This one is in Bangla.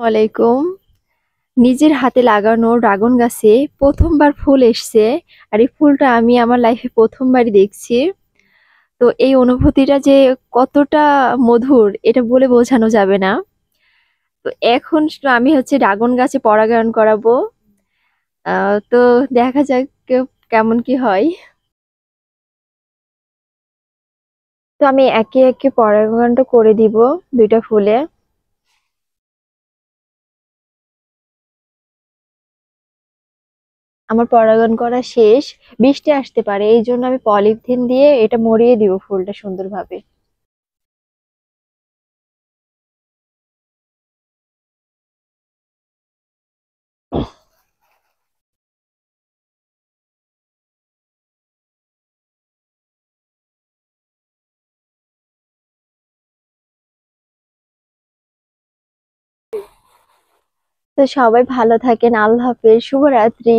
আলাইকুম। নিজের হাতে লাগানো ড্রাগন গাছে প্রথমবার ফুল এসছে। আর এই ফুলটা আমি আমার লাইফে প্রথমবারই দেখছি। তো এই অনুভূতিটা যে কতটা মধুর এটা বলে বোঝানো যাবে না। তো এখন আমি হচ্ছে ড্রাগন গাছে পরাগায়ন করাবো। তো দেখা যাক কেমন কি হয়। তো আমি একে একে পরাগায়নটা করে দিব দুইটা ফুলে। আমার পরাগায়ন করা শেষ। বৃষ্টি আসতে পারে, এই জন্য আমি পলিথিন দিয়ে এটা মরিয়ে দিব ফুলটা সুন্দরভাবে। তো সবাই ভালো থাকেন, আল্লাহ হাফেজ, শুভরাত্রি।